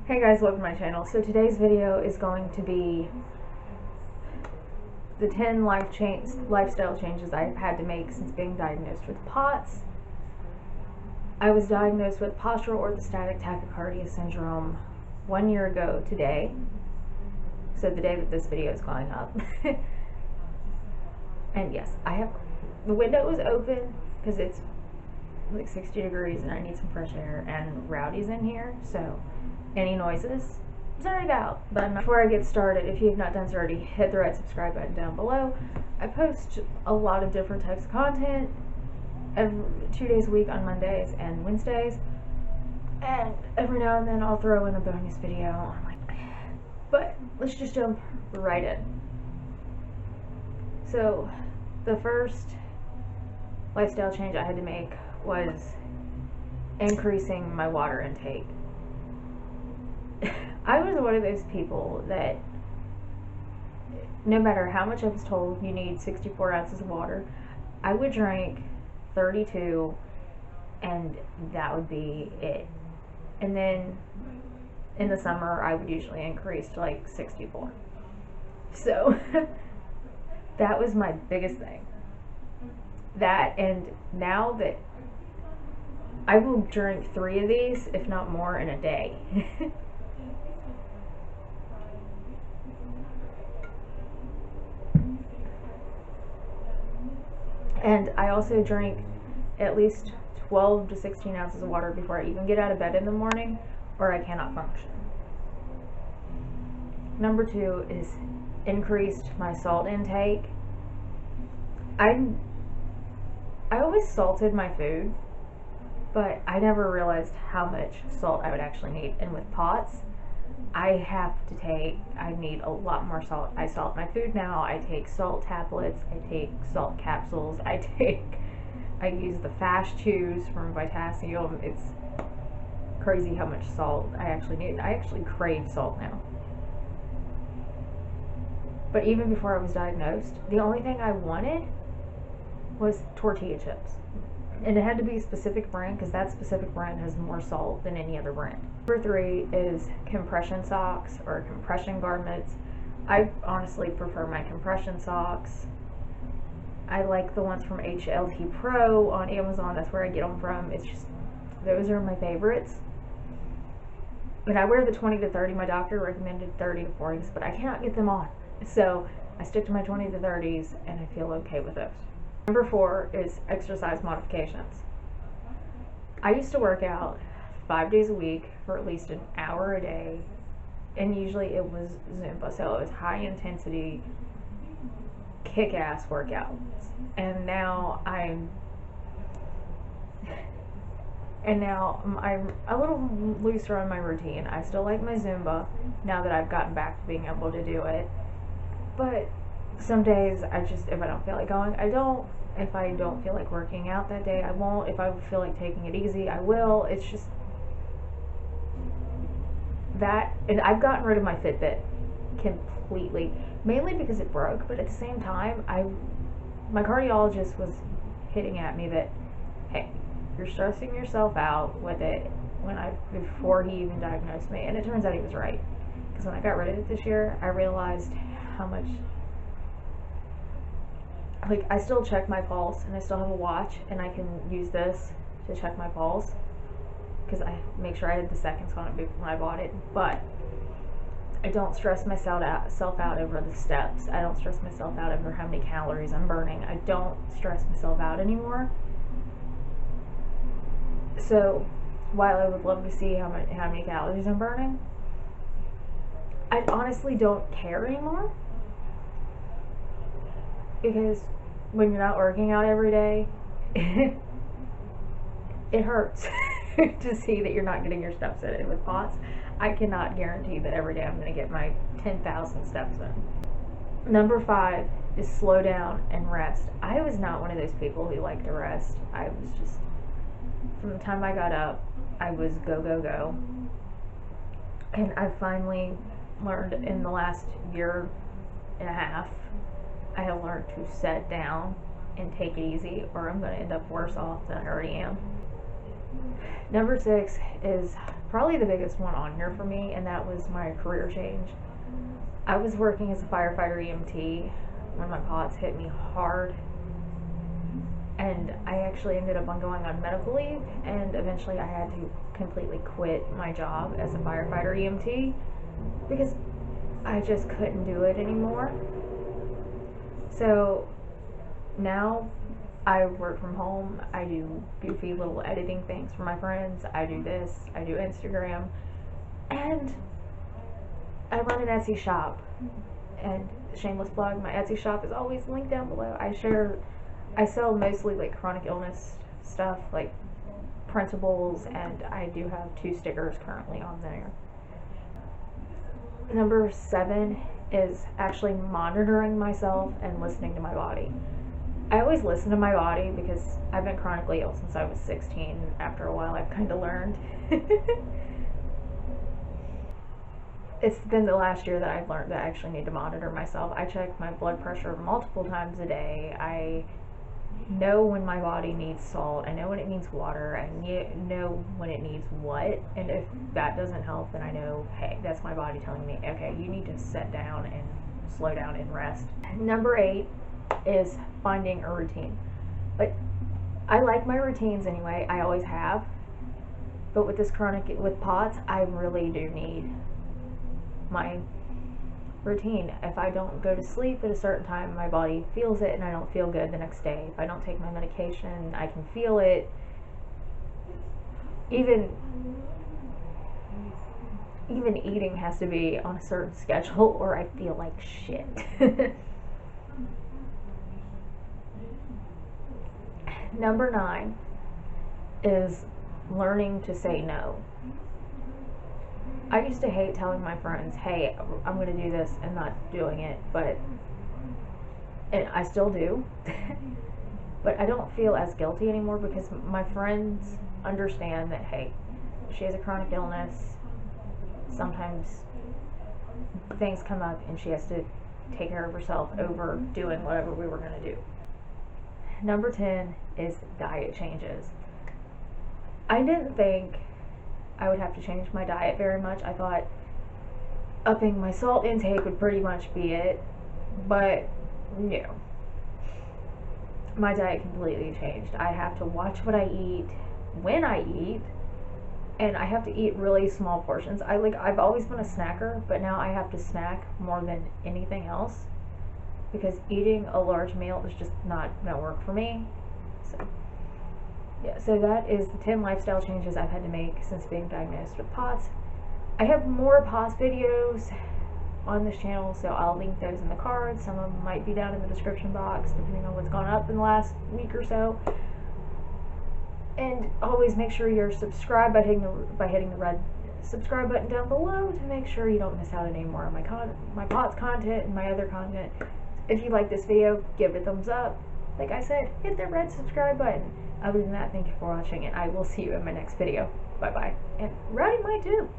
Hey guys, welcome to my channel. So today's video is going to be the 10 lifestyle changes I've had to make since being diagnosed with POTS. I was diagnosed with postural orthostatic tachycardia syndrome 1 year ago today. So the day that this video is going up. And yes, the window is open because it's like 60 degrees and I need some fresh air, and Rowdy's in here, so any noises, sorry about. But before I get started, if you have not done so already, hit the red subscribe button down below. I post a lot of different types of content 2 days a week on Mondays and Wednesdays, and every now and then I'll throw in a bonus video. But let's just jump right in. So the first lifestyle change I had to make was increasing my water intake. I was one of those people that no matter how much I was told you need 64 ounces of water, I would drink 32 and that would be it. And then in the summer I would usually increase to like 64. So that was my biggest thing. That, and now that I will drink 3 of these, if not more, in a day. And I also drink at least 12 to 16 ounces of water before I even get out of bed in the morning, or I cannot function. Number 2 is increased my salt intake. I always salted my food, but I never realized how much salt I would actually need. And with POTS, I need a lot more salt. I salt my food now. I take salt tablets. I take salt capsules. I use the Fast Chews from Vitasium. It's crazy how much salt I actually need. I actually crave salt now. But even before I was diagnosed, the only thing I wanted was tortilla chips. And it had to be a specific brand because that specific brand has more salt than any other brand. Number 3 is compression socks or compression garments. I honestly prefer my compression socks. I like the ones from HLT Pro on Amazon. That's where I get them from. It's just, those are my favorites. And I wear the 20 to 30. My doctor recommended 30 to 40s, but I cannot get them on. So I stick to my 20 to 30s and I feel okay with those. Number 4 is exercise modifications. I used to work out 5 days a week for at least an hour a day, and usually it was Zumba, so it was high intensity, kick-ass workouts. And now I'm a little looser on my routine. I still like my Zumba now that I've gotten back to being able to do it, but some days if I don't feel like going, I don't. If I don't feel like working out that day, I won't. If I feel like taking it easy, I will. It's just that, and I've gotten rid of my Fitbit completely, mainly because it broke, but at the same time, my cardiologist was hitting at me that, hey, you're stressing yourself out with it before he even diagnosed me, and it turns out he was right, because when I got rid of it this year, I realized how much, like, I still check my pulse, and I still have a watch, and I can use this to check my pulse, because I make sure I had the seconds on it when I bought it, but I don't stress myself out over the steps. I don't stress myself out over how many calories I'm burning. I don't stress myself out anymore. So while I would love to see how many calories I'm burning, I honestly don't care anymore, because when you're not working out every day, it hurts to see that you're not getting your steps in. And with POTS, I cannot guarantee that every day I'm going to get my 10,000 steps in. Number 5 is slow down and rest. I was not one of those people who liked to rest. I was just, from the time I got up, I was go, go, go. And I finally learned in the last year and a half, I have learned to set down and take it easy, or I'm going to end up worse off than I already am. Number 6 is probably the biggest one on here for me, and that was my career change. I was working as a firefighter EMT when my POTS hit me hard, and I actually ended up going on medical leave, and eventually I had to completely quit my job as a firefighter EMT because I just couldn't do it anymore. So now I work from home. I do goofy little editing things for my friends. I do this, I do Instagram, and I run an Etsy shop. And shameless plug, my Etsy shop is always linked down below. I sell mostly like chronic illness stuff, like printables, and I do have 2 stickers currently on there. Number 7 is actually monitoring myself and listening to my body. I always listen to my body because I've been chronically ill since I was 16. After a while, I've kind of learned. It's been the last year that I've learned that I actually need to monitor myself. I check my blood pressure multiple times a day. I know when my body needs salt. I know when it needs water. I know when it needs what. And if that doesn't help, then I know, hey, that's my body telling me, okay, you need to sit down and slow down and rest. Number 8 is finding a routine. But I like my routines anyway. I always have. But with with POTS, I really do need my routine. If I don't go to sleep at a certain time, my body feels it and I don't feel good the next day. If I don't take my medication, I can feel it. Even eating has to be on a certain schedule or I feel like shit. Number 9 is learning to say no. I used to hate telling my friends, hey, I'm going to do this and not doing it, and I still do, but I don't feel as guilty anymore because my friends understand that, hey, she has a chronic illness. Sometimes things come up and she has to take care of herself over doing whatever we were going to do. Number 10 is diet changes. I didn't think I would have to change my diet very much. I thought upping my salt intake would pretty much be it, but no. My diet completely changed. I have to watch what I eat, when I eat, and I have to eat really small portions. I've always been a snacker, but now I have to snack more than anything else because eating a large meal is just not gonna work for me. So that is the 10 lifestyle changes I've had to make since being diagnosed with POTS. I have more POTS videos on this channel, so I'll link those in the cards. Some of them might be down in the description box, depending on what's gone up in the last week or so. And always make sure you're subscribed by hitting the red subscribe button down below to make sure you don't miss out on any more of my POTS content and my other content. If you like this video, give it a thumbs up. Like I said, hit the red subscribe button. Other than that, thank you for watching, and I will see you in my next video. Bye-bye. And Rowdy might too.